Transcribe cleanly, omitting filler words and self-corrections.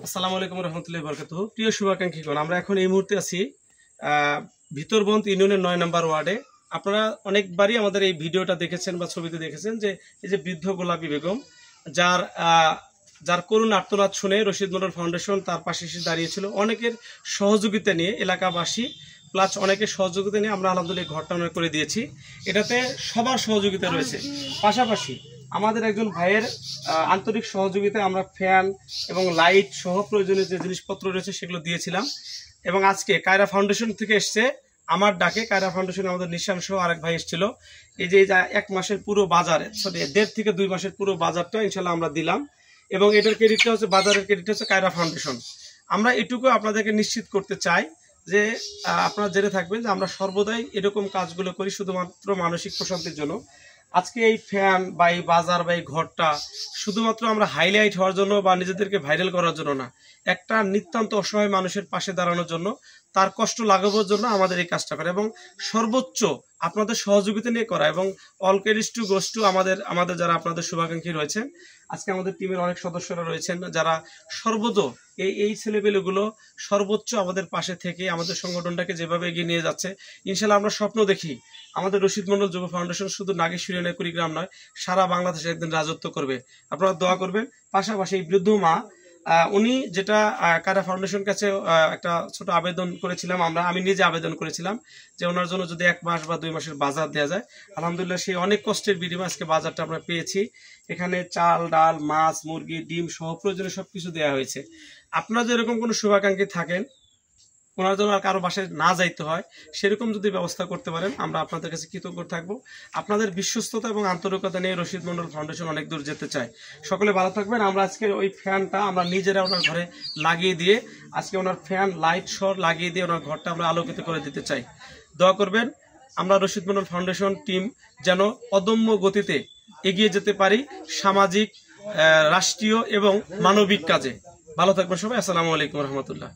আসসালামু আলাইকুম রহমতুল্লাহি বারাকাতুহু। প্রিয় শুভাকাঙ্ক্ষীগণ, আমরা এখন এই মুহূর্তে আছি ভিতরবন্দ ইউনিয়নের 9 নম্বর ওয়ার্ডে। আপনারা অনেকবারই আমাদের এই ভিডিওটা দেখেছেন বা ছবিতে দেখেছেন যে এই যে বৃদ্ধ গোলাপী বেগম, যার করুণ আর্তনাদ শুনে রশিদ মন্ডল ফাউন্ডেশন তার পাশে এসে দাঁড়িয়েছিল। অনেকের সহযোগিতা নিয়ে, এলাকাবাসী প্লাস অনেকের সহযোগিতা নিয়ে আমরা আলহামদুলিল্লাহ ঘরটা আমরা করে দিয়েছি। এটাতে সবার সহযোগিতা রয়েছে। পাশাপাশি আমাদের একজন ভাইয়ের আন্তরিক সহযোগিতায় আমরা ফ্যান এবং লাইট সহ প্রয়োজনীয় যে জিনিসপত্র রয়েছে সেগুলো দিয়েছিলাম। এবং আজকে কায়রা ফাউন্ডেশন থেকে এসছে আমার ডাকে, কায়রা ফাউন্ডেশনে আমাদের নিশান সহ আরেক ভাই এসেছিল। এই যে 1 মাসের পুরো বাজারে, সরি 1.5 থেকে 2 মাসের পুরো বাজারটা ইনশাল্লাহ আমরা দিলাম। এবং এটার ক্রেডিটটা হচ্ছে, বাজারের ক্রেডিটটা হচ্ছে কায়রা ফাউন্ডেশন। আমরা এটুকু আপনাদেরকে নিশ্চিত করতে চাই যে আপনারা জেনে থাকবেন যে আমরা সর্বদাই এরকম কাজগুলো করি শুধুমাত্র মানসিক প্রশান্তির জন্য। আজকে এই ফ্যান বা এই বাজার বা এই ঘরটা শুধুমাত্র আমরা হাইলাইট হওয়ার জন্য বা নিজেদেরকে ভাইরাল করার জন্য না, একটা নিতান্ত অসহায় মানুষের পাশে দাঁড়ানোর জন্য, তার কষ্ট লাঘবের জন্য আমাদের এই কাজটা করে এবং সর্বোচ্চ আপনাদের সহযোগিতা নিয়ে করা। এবং all credits to goes to আমাদের যারা আপনাদের শুভাকাঙ্ক্ষী রয়েছেন। আজকে আমাদের টিমের অনেক সদস্যরা রয়েছেন যারা সর্বদা এই ছেলেপেলেগুলো সর্বোচ্চ আমাদের পাশে থেকে আমাদের সংগঠনটাকে যেভাবে এগিয়ে নিয়ে যাচ্ছে, ইনশাল্লাহ আমরা স্বপ্ন দেখি আমাদের রশিদ মন্ডল যুব ফাউন্ডেশন শুধু নাগেশ্বরী নয়, কুড়িগ্রাম নয়, সারা বাংলাদেশে একদিন রাজত্ব করবে। আপনারা দোয়া করবেন। পাশাপাশি এই বৃদ্ধ মা, উনি যেটা কায়রা ফাউন্ডেশন কাছে একটা ছোট আবেদন করেছিলাম, আমি নিজে আবেদন করেছিলাম যে ওনার জন্য যদি 1 মাস বা 2 মাসের বাজার দেওয়া যায়। আলহামদুলিল্লাহ সেই অনেক কষ্টের বিনিময়ে আজকে বাজারটা আমরা পেয়েছি। এখানে চাল, ডাল, মাছ, মুরগি, ডিম সহ প্রয়োজনীয় সবকিছু দেওয়া হয়েছে। আপনারা যদি এরকম কোনো শুভাকাঙ্ক্ষী থাকেন, ওনার জন্য আর কারো বাসায় না যাইতে হয়, সেরকম যদি ব্যবস্থা করতে পারেন আমরা আপনাদের কাছে কৃতজ্ঞ থাকবো। আপনাদের বিশ্বস্ততা এবং আন্তরিকতা নিয়ে রশিদ মন্ডল ফাউন্ডেশন অনেক দূর যেতে চায়। সকলে ভালো থাকবেন। আমরা আজকে ওই ফ্যানটা আমরা নিজেরা ওনার ঘরে লাগিয়ে দিয়ে, আজকে ওনার ফ্যান লাইট সহ লাগিয়ে দিয়ে ওনার ঘরটা আমরা আলোকিত করে দিতে চাই। দোয়া করবেন আমরা রশিদ মন্ডল ফাউন্ডেশন টিম যেন অদম্য গতিতে এগিয়ে যেতে পারি সামাজিক, রাষ্ট্রীয় এবং মানবিক কাজে। ভালো থাকবেন সবাই। আসসালামু আলাইকুম রহমতুল্লাহ।